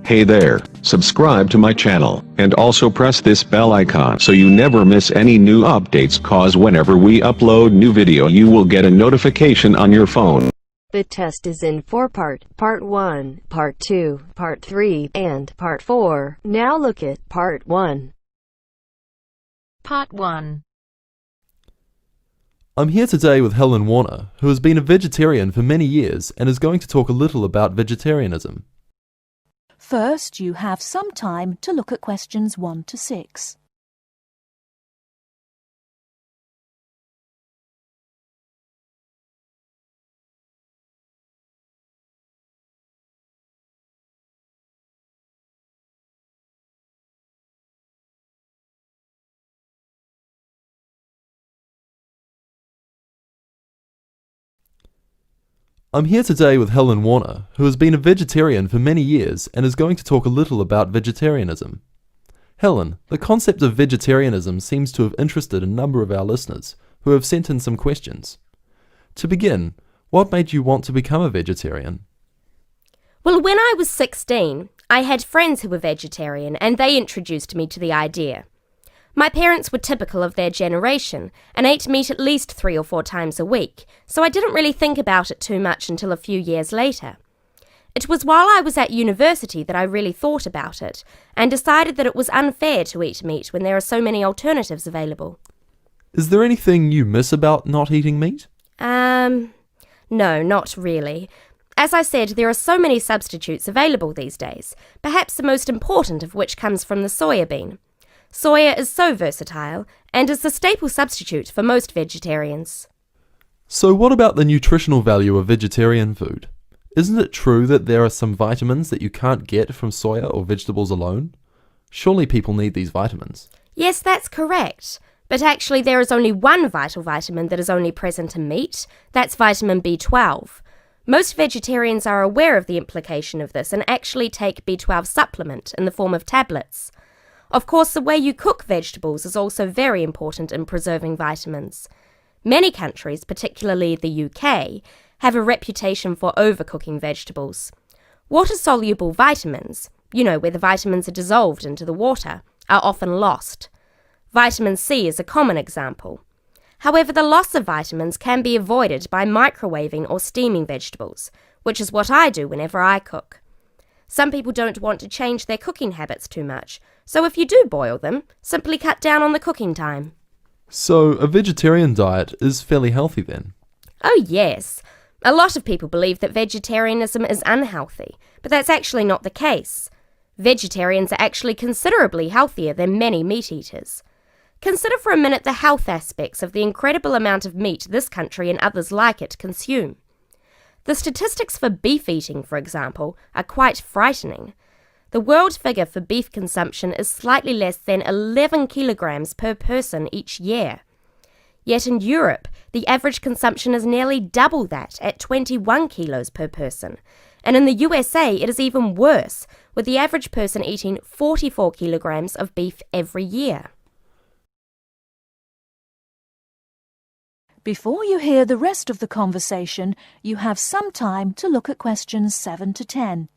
Hey there, subscribe to my channel, and also press this bell icon so you never miss any new updates, cause whenever we upload new video you will get a notification on your phone. The test is in 4-part, Part 1, Part 2, Part 3, and Part 4. Now look at Part 1. Part 1. I'm here today with Helen Warner, who has been a vegetarian for many years and is going to talk a little about vegetarianism. First, you have some time to look at questions 1 to 6. I'm here today with Helen Warner, who has been a vegetarian for many years and is going to talk a little about vegetarianism. Helen, the concept of vegetarianism seems to have interested a number of our listeners, who have sent in some questions. To begin, what made you want to become a vegetarian? Well, when I was 16, I had friends who were vegetarian and they introduced me to the idea. My parents were typical of their generation and ate meat at least 3 or 4 times a week, so I didn't really think about it too much until a few years later. It was while I was at university that I really thought about it and decided that it was unfair to eat meat when there are so many alternatives available. Is there anything you miss about not eating meat? No, not really. As I said, there are so many substitutes available these days, perhaps the most important of which comes from the soya bean. Soya is so versatile and is the staple substitute for most vegetarians. So what about the nutritional value of vegetarian food? Isn't it true that there are some vitamins that you can't get from soya or vegetables alone? Surely people need these vitamins. Yes, that's correct. But actually there is only one vital vitamin that is only present in meat. That's vitamin B12. Most vegetarians are aware of the implication of this and actually take B12 supplement in the form of tablets. Of course, the way you cook vegetables is also very important in preserving vitamins. Many countries, particularly the UK, have a reputation for overcooking vegetables. Water-soluble vitamins, where the vitamins are dissolved into the water, are often lost. Vitamin C is a common example. However, the loss of vitamins can be avoided by microwaving or steaming vegetables, which is what I do whenever I cook. Some people don't want to change their cooking habits too much, so if you do boil them, simply cut down on the cooking time. So a vegetarian diet is fairly healthy then? Oh yes. A lot of people believe that vegetarianism is unhealthy, but that's actually not the case. Vegetarians are actually considerably healthier than many meat eaters. Consider for a minute the health aspects of the incredible amount of meat this country and others like it consume. The statistics for beef eating, for example, are quite frightening. The world figure for beef consumption is slightly less than 11 kilograms per person each year. Yet in Europe, the average consumption is nearly double that at 21 kilos per person. And in the USA, it is even worse, with the average person eating 44 kilograms of beef every year. Before you hear the rest of the conversation, you have some time to look at questions 7 to 10.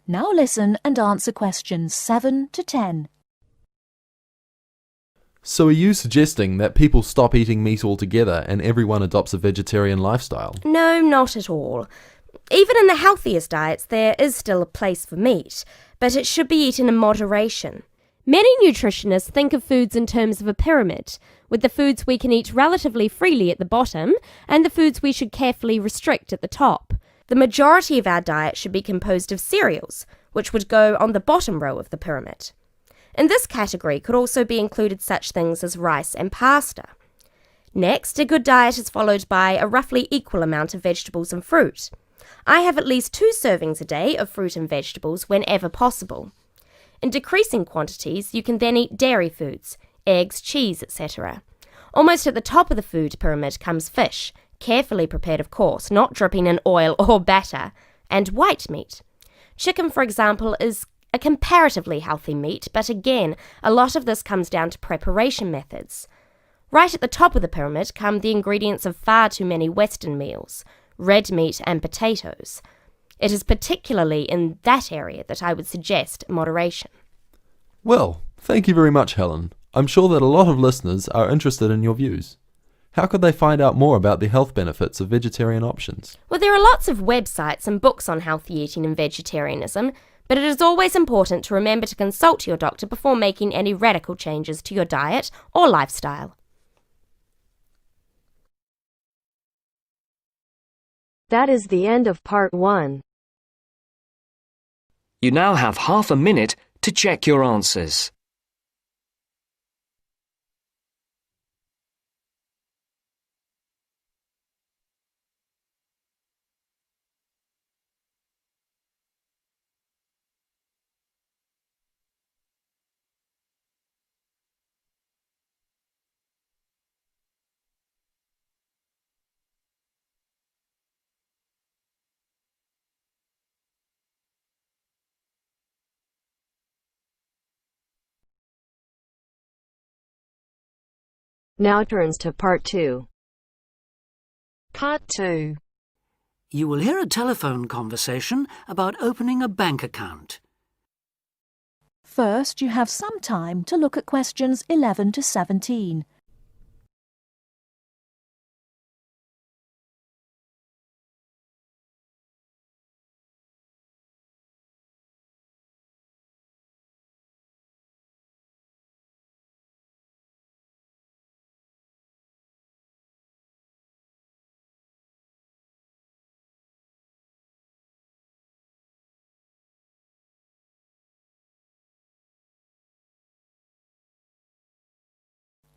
Now listen and answer questions 7 to 10. So are you suggesting that people stop eating meat altogether and everyone adopts a vegetarian lifestyle? No, not at all. Even in the healthiest diets, there is still a place for meat, but it should be eaten in moderation. Many nutritionists think of foods in terms of a pyramid, with the foods we can eat relatively freely at the bottom and the foods we should carefully restrict at the top. The majority of our diet should be composed of cereals, which would go on the bottom row of the pyramid. In this category could also be included such things as rice and pasta. Next, a good diet is followed by a roughly equal amount of vegetables and fruit. I have at least 2 servings a day of fruit and vegetables whenever possible. In decreasing quantities, you can then eat dairy foods, eggs, cheese, etc. Almost at the top of the food pyramid comes fish, carefully prepared of course, not dripping in oil or batter, and white meat. Chicken, for example, is a comparatively healthy meat, but again, a lot of this comes down to preparation methods. Right at the top of the pyramid come the ingredients of far too many Western meals, red meat and potatoes. It is particularly in that area that I would suggest moderation. Well, thank you very much, Helen. I'm sure that a lot of listeners are interested in your views. How could they find out more about the health benefits of vegetarian options? Well, there are lots of websites and books on healthy eating and vegetarianism, but it is always important to remember to consult your doctor before making any radical changes to your diet or lifestyle. That is the end of part 1. You now have half a minute to check your answers. Now turns to part 2. Part 2. You will hear a telephone conversation about opening a bank account. First, you have some time to look at questions 11 to 17.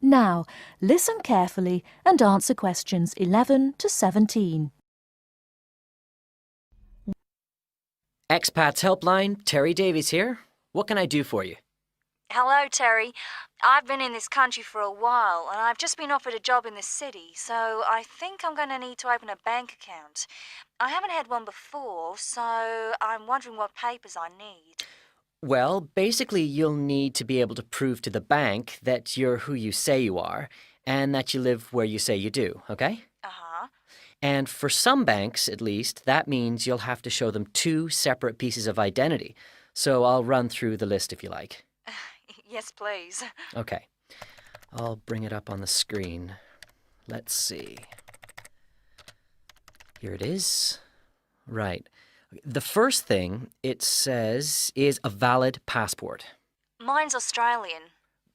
Now, listen carefully and answer questions 11 to 17. Expats Helpline, Terry Davies here. What can I do for you? Hello, Terry. I've been in this country for a while and I've just been offered a job in the city, so I think I'm going to need to open a bank account. I haven't had one before, so I'm wondering what papers I need. Well, basically you'll need to be able to prove to the bank that you're who you say you are and that you live where you say you do, okay? Uh-huh. And for some banks, at least, that means you'll have to show them 2 separate pieces of identity. So I'll run through the list if you like. Yes, please. Okay. I'll bring it up on the screen. Let's see. Here it is. Right. The first thing it says is a valid passport. Mine's Australian.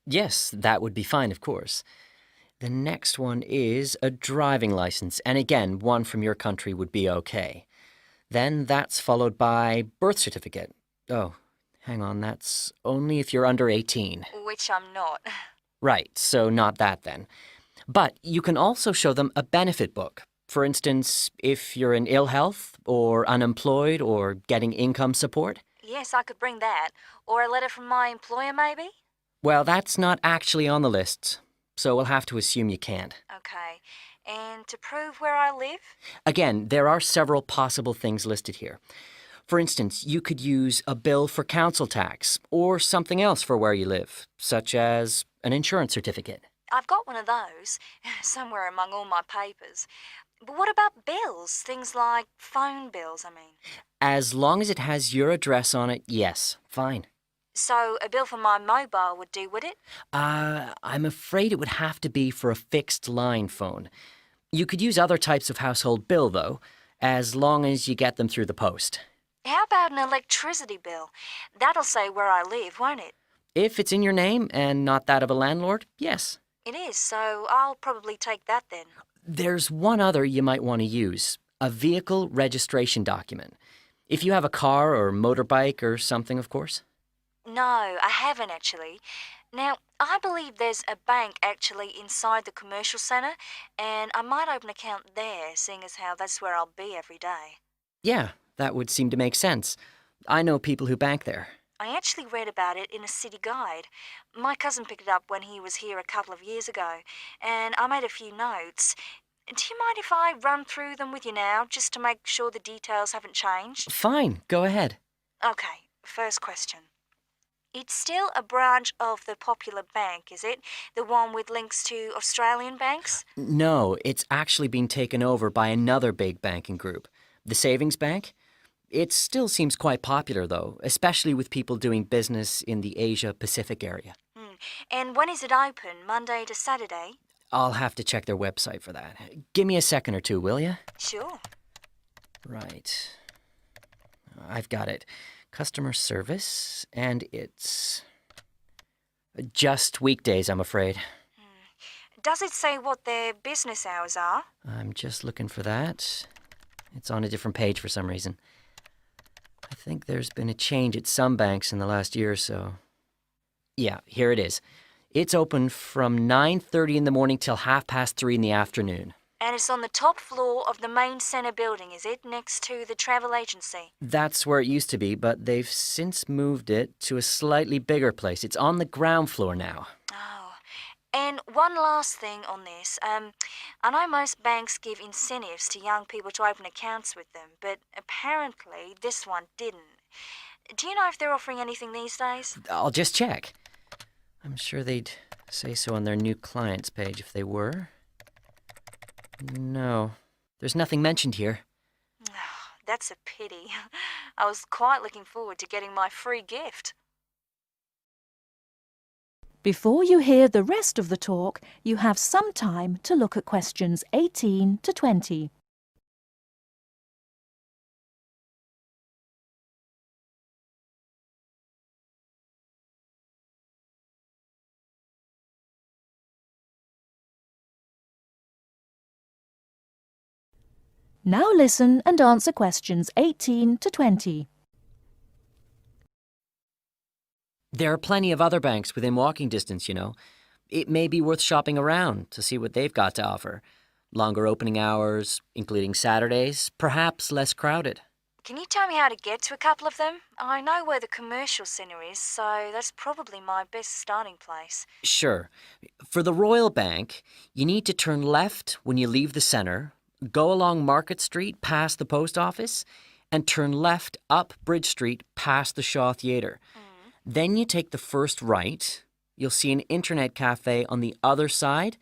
Yes, that would be fine, of course. The next one is a driving license, and again, one from your country would be okay. Then that's followed by birth certificate. Oh, hang on, that's only if you're under 18. Which I'm not. Right, so not that then. But you can also show them a benefit book. For instance, if you're in ill health, or unemployed, or getting income support. Yes, I could bring that. Or a letter from my employer, maybe? Well, that's not actually on the list, so we'll have to assume you can't. Okay. And to prove where I live? Again, there are several possible things listed here. For instance, you could use a bill for council tax, or something else for where you live, such as an insurance certificate. I've got one of those, somewhere among all my papers. But what about bills? Things like phone bills, I mean. As long as it has your address on it, yes, fine. So a bill for my mobile would do, would it? I'm afraid it would have to be for a fixed line phone. You could use other types of household bill, though, as long as you get them through the post. How about an electricity bill? That'll say where I live, won't it? If it's in your name and not that of a landlord, yes. It is, so I'll probably take that then. There's one other you might want to use, a vehicle registration document. If you have a car or motorbike or something, of course. No, I haven't actually. Now, I believe there's a bank actually inside the commercial centre, and I might open an account there, seeing as how that's where I'll be every day. Yeah, that would seem to make sense. I know people who bank there. I actually read about it in a city guide. My cousin picked it up when he was here a couple of years ago, and I made a few notes. Do you mind if I run through them with you now, just to make sure the details haven't changed? Fine, go ahead. Okay, first question. It's still a branch of the Popular Bank, is it? The one with links to Australian banks? No, it's actually been taken over by another big banking group, the Savings Bank. It still seems quite popular, though, especially with people doing business in the Asia-Pacific area. And when is it open, Monday to Saturday? I'll have to check their website for that. Give me a second or two, will you? Sure. Right. I've got it. Customer service, and it's just weekdays, I'm afraid. Does it say what their business hours are? I'm just looking for that. It's on a different page for some reason. I think there's been a change at some banks in the last year or so. Yeah, here it is. It's open from 9:30 in the morning till 3:30 in the afternoon. And it's on the top floor of the main centre building, is it? Next to the travel agency? That's where it used to be, but they've since moved it to a slightly bigger place. It's on the ground floor now. Oh. And one last thing on this. I know most banks give incentives to young people to open accounts with them, but apparently this one didn't. Do you know if they're offering anything these days? I'll just check. I'm sure they'd say so on their new clients page if they were. No, there's nothing mentioned here. That's a pity. I was quite looking forward to getting my free gift. Before you hear the rest of the talk, you have some time to look at questions 18 to 20. Now listen and answer questions 18 to 20. There are plenty of other banks within walking distance, you know. It may be worth shopping around to see what they've got to offer. Longer opening hours, including Saturdays, perhaps less crowded. Can you tell me how to get to a couple of them? I know where the commercial centre is, so that's probably my best starting place. Sure. For the Royal Bank, you need to turn left when you leave the centre, go along Market Street past the post office, and turn left up Bridge Street past the Shaw Theatre. Then you take the first right. You'll see an internet cafe on the other side,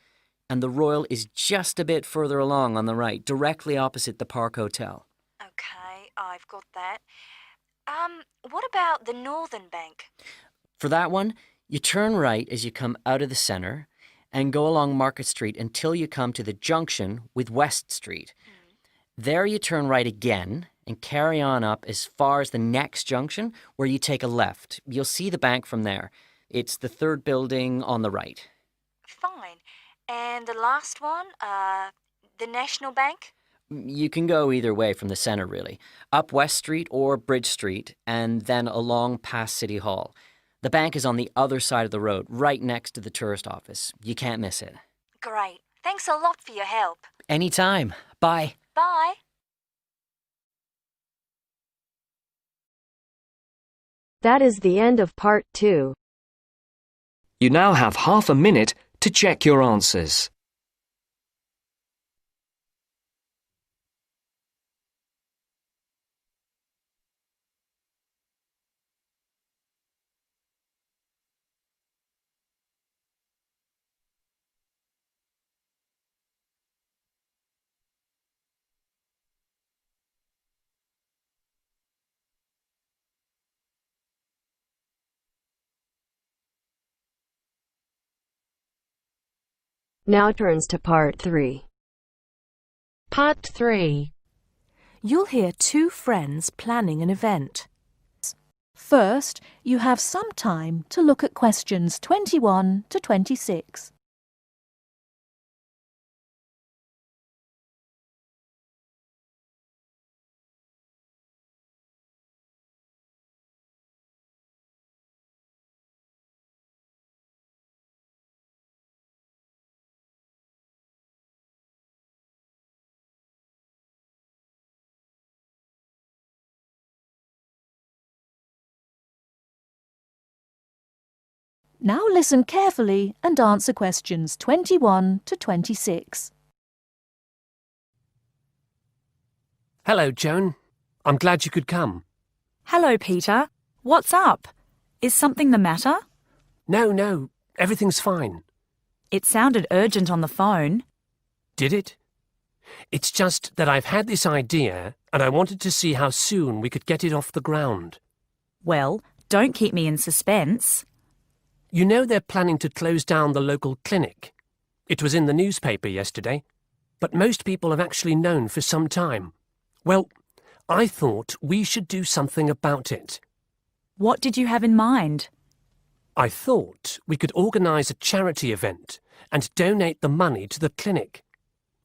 and the Royal is just a bit further along on the right, directly opposite the Park Hotel. Okay, I've got that. What about the Northern Bank? For that one, you turn right as you come out of the centre and go along Market Street until you come to the junction with West Street. There you turn right again and carry on up as far as the next junction where you take a left. You'll see the bank from there. It's the third building on the right. Fine. And the last one, the National Bank? You can go either way from the centre, really. Up West Street or Bridge Street and then along past City Hall. The bank is on the other side of the road, right next to the tourist office. You can't miss it. Great. Thanks a lot for your help. Anytime. Bye. Bye. That is the end of part 2. You now have half a minute to check your answers. Now turns to part 3. Part 3. You'll hear two friends planning an event. First, you have some time to look at questions 21 to 26. Now listen carefully and answer questions 21 to 26. Hello, Joan. I'm glad you could come. Hello, Peter. What's up? Is something the matter? No, everything's fine. It sounded urgent on the phone. Did it? It's just that I've had this idea and I wanted to see how soon we could get it off the ground. Well, don't keep me in suspense. You know they're planning to close down the local clinic. It was in the newspaper yesterday, but most people have actually known for some time. Well, I thought we should do something about it. What did you have in mind? I thought we could organise a charity event and donate the money to the clinic.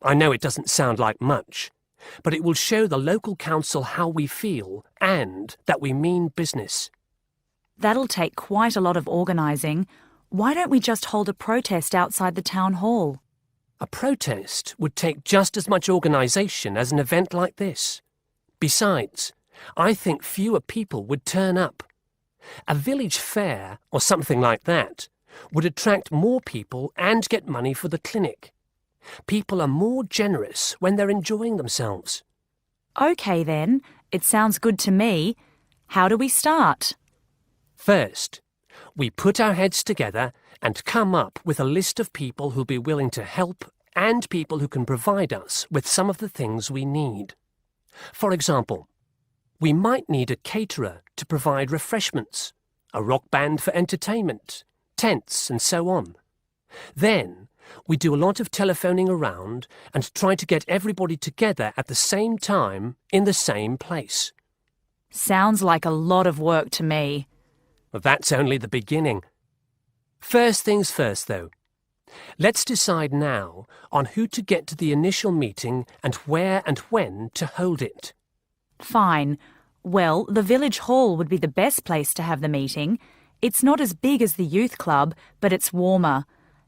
I know it doesn't sound like much, but it will show the local council how we feel and that we mean business. That'll take quite a lot of organising. Why don't we just hold a protest outside the town hall? A protest would take just as much organisation as an event like this. Besides, I think fewer people would turn up. A village fair, or something like that, would attract more people and get money for the clinic. People are more generous when they're enjoying themselves. OK then, it sounds good to me. How do we start? First, we put our heads together and come up with a list of people who'll be willing to help and people who can provide us with some of the things we need. For example, we might need a caterer to provide refreshments, a rock band for entertainment, tents and so on. Then, we do a lot of telephoning around and try to get everybody together at the same time in the same place. Sounds like a lot of work to me. Well, that's only the beginning. First things first, though. Let's decide now on who to get to the initial meeting and where and when to hold it. Fine. Well, the village hall would be the best place to have the meeting. It's not as big as the youth club, but it's warmer.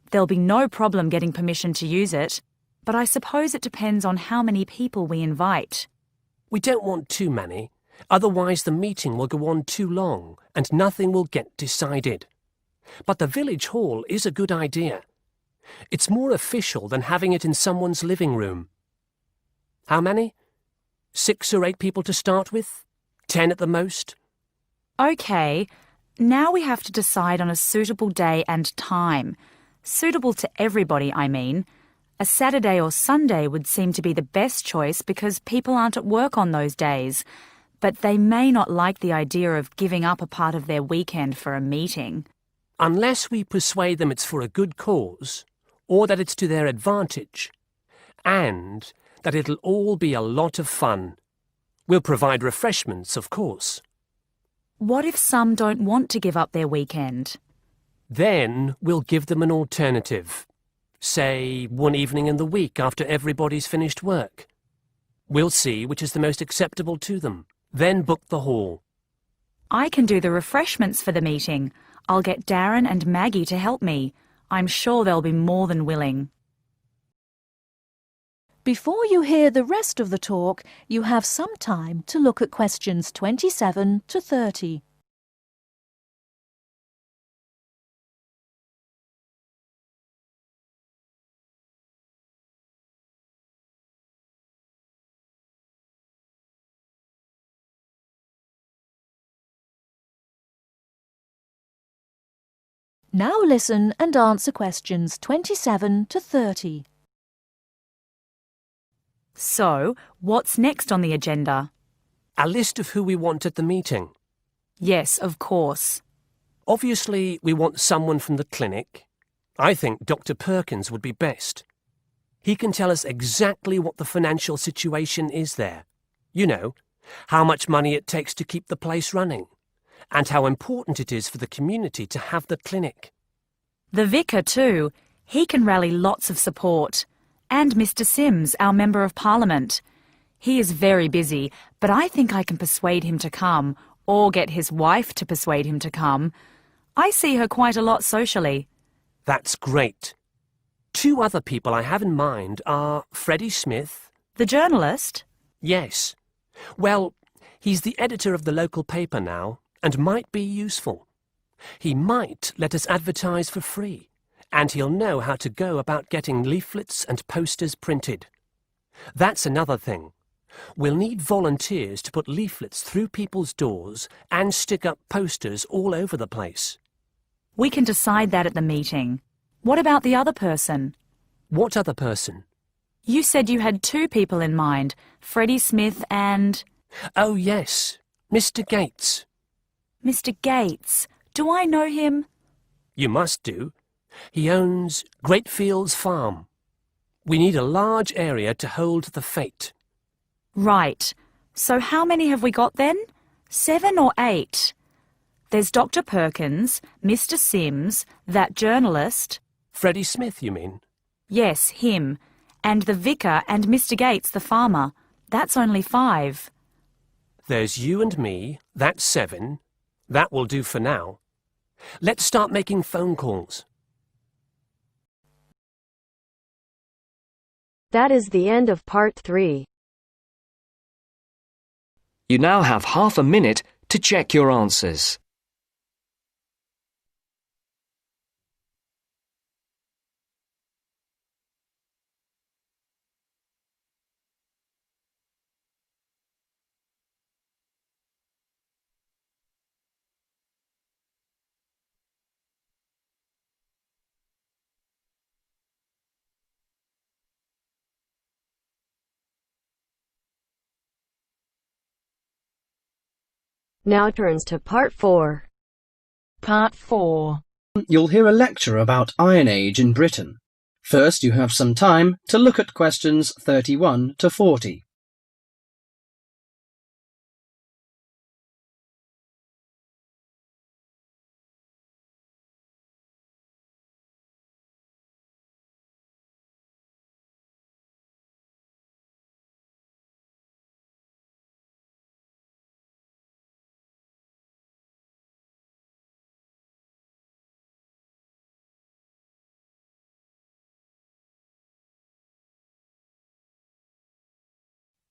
There'll be no problem getting permission to use it, but I suppose it depends on how many people we invite. We don't want too many, otherwise the meeting will go on too long and nothing will get decided. But the village hall is a good idea. It's more official than having it in someone's living room. How many? 6 or 8 people to start with? 10 at the most? OK, now we have to decide on a suitable day and time. Suitable to everybody, I mean. A Saturday or Sunday would seem to be the best choice because people aren't at work on those days. But they may not like the idea of giving up a part of their weekend for a meeting. Unless we persuade them it's for a good cause, or that it's to their advantage, and that it'll all be a lot of fun. We'll provide refreshments, of course. What if some don't want to give up their weekend? Then we'll give them an alternative. Say, one evening in the week after everybody's finished work. We'll see which is the most acceptable to them. Then book the hall. I can do the refreshments for the meeting. I'll get Darren and Maggie to help me. I'm sure they'll be more than willing. Before you hear the rest of the talk, you have some time to look at questions 27 to 30. Now listen and answer questions 27 to 30. So, what's next on the agenda? A list of who we want at the meeting. Yes, of course. Obviously, we want someone from the clinic. I think Dr. Perkins would be best. He can tell us exactly what the financial situation is there. You know, how much money it takes to keep the place running, and how important it is for the community to have the clinic. The vicar too. He can rally lots of support. And Mr. Sims, our Member of Parliament. He is very busy, but I think I can persuade him to come, or get his wife to persuade him to come. I see her quite a lot socially. That's great. 2 other people I have in mind are Freddie Smith. The journalist? Yes. Well, he's the editor of the local paper now, and might be useful. He might let us advertise for free, and he'll know how to go about getting leaflets and posters printed. That's another thing. We'll need volunteers to put leaflets through people's doors and stick up posters all over the place. We can decide that at the meeting. What about the other person? What other person? You said you had two people in mind, Freddie Smith and... Oh, yes, Mr. Gates. Mr. Gates. Do I know him? You must do. He owns Greatfields Farm. We need a large area to hold the fete. Right. So how many have we got then? 7 or 8? There's Dr. Perkins, Mr. Sims, that journalist. Freddie Smith, you mean? Yes, him. And the vicar and Mr. Gates, the farmer. That's only 5. There's you and me. That's 7. That will do for now. Let's start making phone calls. That is the end of part 3. You now have half a minute to check your answers. Now turns to part 4. Part 4. You'll hear a lecture about Iron Age in Britain. First, you have some time to look at questions 31 to 40.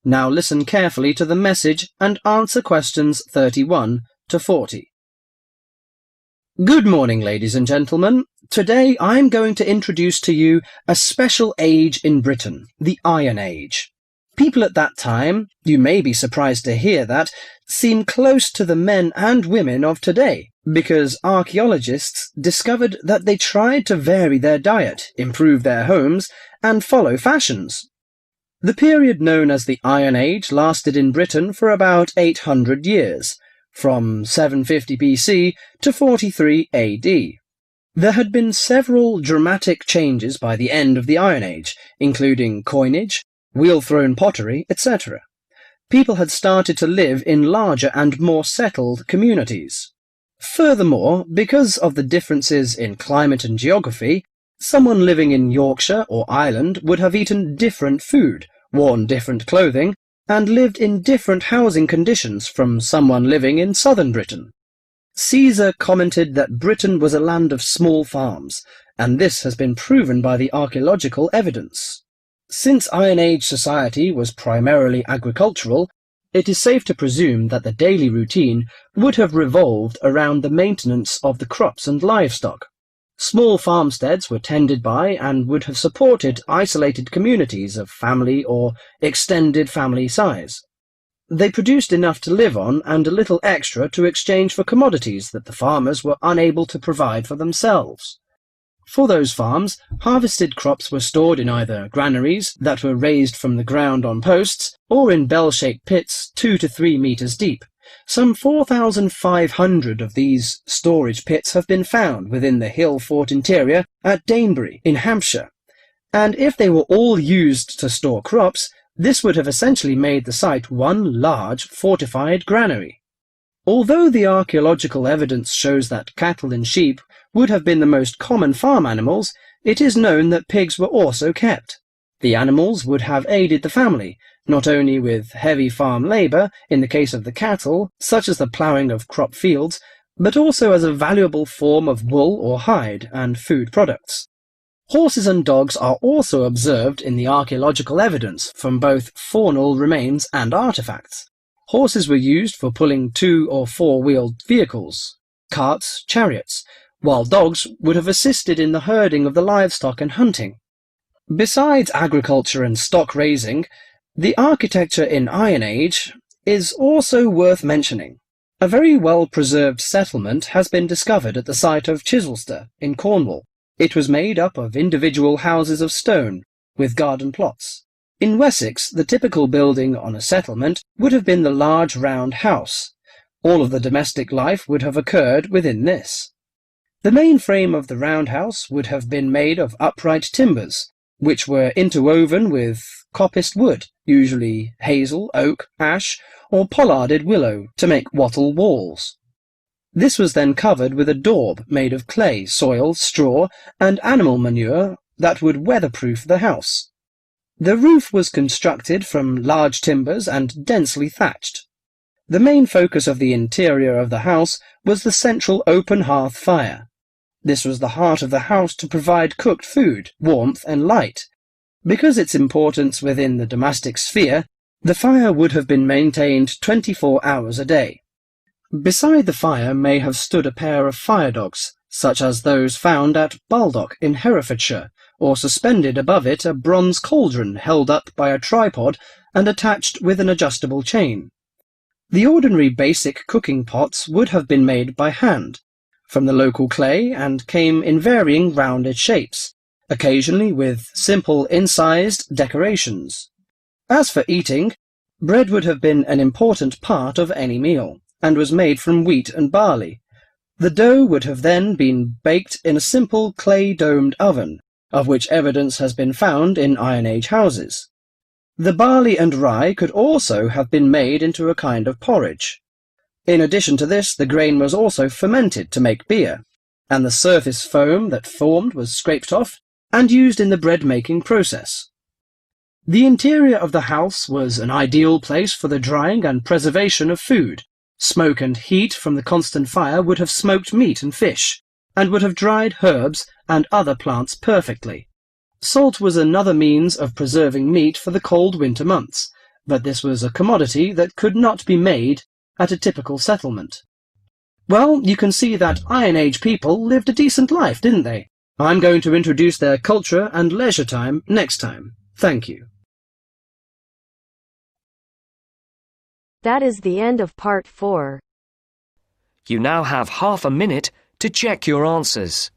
Now listen carefully to the message and answer questions 31 to 40. Good morning, ladies and gentlemen. Today I'm going to introduce to you a special age in Britain, the Iron Age. People at that time, you may be surprised to hear that, seem close to the men and women of today, because archaeologists discovered that they tried to vary their diet, improve their homes, and follow fashions. The period known as the Iron Age lasted in Britain for about 800 years, from 750 BC to 43 AD. There had been several dramatic changes by the end of the Iron Age, including coinage, wheel-thrown pottery, etc. People had started to live in larger and more settled communities. Furthermore, because of the differences in climate and geography, someone living in Yorkshire or Ireland would have eaten different food, worn different clothing, and lived in different housing conditions from someone living in southern Britain. Caesar commented that Britain was a land of small farms, and this has been proven by the archaeological evidence. Since Iron Age society was primarily agricultural, it is safe to presume that the daily routine would have revolved around the maintenance of the crops and livestock. Small farmsteads were tended by and would have supported isolated communities of family or extended family size. They produced enough to live on and a little extra to exchange for commodities that the farmers were unable to provide for themselves. For those farms, harvested crops were stored in either granaries that were raised from the ground on posts or in bell-shaped pits 2 to 3 meters deep. Some 4,500 of these storage pits have been found within the hill fort interior at Danebury in Hampshire, and if they were all used to store crops, this would have essentially made the site one large fortified granary. Although the archaeological evidence shows that cattle and sheep would have been the most common farm animals, it is known that pigs were also kept. The animals would have aided the family, not only with heavy farm labour, in the case of the cattle, such as the ploughing of crop fields, but also as a valuable form of wool or hide and food products. Horses and dogs are also observed in the archaeological evidence from both faunal remains and artefacts. Horses were used for pulling 2- or 4-wheeled vehicles, carts, chariots, while dogs would have assisted in the herding of the livestock and hunting. Besides agriculture and stock raising, The architecture in Iron Age is also worth mentioning. A very well-preserved settlement has been discovered at the site of Chislester in Cornwall. It was made up of individual houses of stone, with garden plots. In Wessex, the typical building on a settlement would have been the large round house. All of the domestic life would have occurred within this. The main frame of the round house would have been made of upright timbers, which were interwoven with coppiced wood, usually hazel, oak, ash, or pollarded willow, to make wattle walls. This was then covered with a daub made of clay, soil, straw, and animal manure that would weatherproof the house. The roof was constructed from large timbers and densely thatched. The main focus of the interior of the house was the central open hearth fire. This was the heart of the house to provide cooked food, warmth, and light. Because its importance within the domestic sphere, the fire would have been maintained 24 hours a day. Beside the fire may have stood a pair of fire dogs, such as those found at Baldock in Herefordshire, or suspended above it a bronze cauldron held up by a tripod and attached with an adjustable chain. The ordinary basic cooking pots would have been made by hand, from the local clay, and came in varying rounded shapes, occasionally with simple incised decorations. As for eating, bread would have been an important part of any meal, and was made from wheat and barley. The dough would have then been baked in a simple clay-domed oven, of which evidence has been found in Iron Age houses. The barley and rye could also have been made into a kind of porridge. In addition to this, the grain was also fermented to make beer, and the surface foam that formed was scraped off and used in the bread-making process. The interior of the house was an ideal place for the drying and preservation of food. Smoke and heat from the constant fire would have smoked meat and fish, and would have dried herbs and other plants perfectly. Salt was another means of preserving meat for the cold winter months, but this was a commodity that could not be made at a typical settlement. Well, you can see that Iron Age people lived a decent life, didn't they? I'm going to introduce their culture and leisure time next time. Thank you. That is the end of part 4. You now have half a minute to check your answers.